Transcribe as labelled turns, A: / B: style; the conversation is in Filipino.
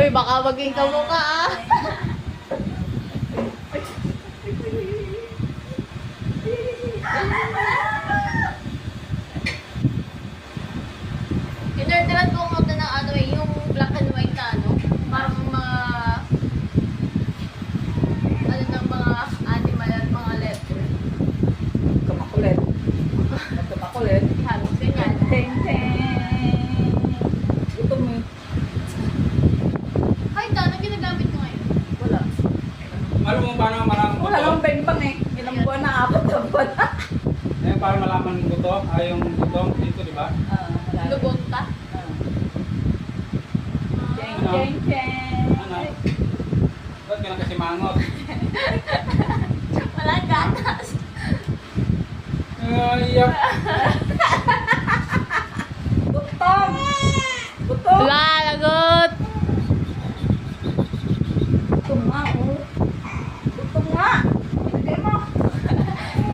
A: Uy, baka maging kamukha ah. Inorderan ko nga ng ano eh, yung black and white na ano. Parang mga ano ng mga animal at mga letter.
B: Kamakulit. Kamakulit.
A: Halos ganyan.
B: Teng, teng. Ito mo.
A: Kahit anong ginagamit ko ngayon?
B: Wala.
C: Alam mo paano maraming
B: Wala
C: buto?
B: lang beng-bang eh. Ilang buwan na, 4 na buwan na.
C: Eh, para malaman ng buto, yung buto dito, di ba?
B: Wala.
A: Lubonta.
B: Cheng, cheng, cheng.
C: Ano? Ba't ka na kasi mangot?
A: Wala gatas.
C: Iyak.
B: Butong! Butong!
A: Wala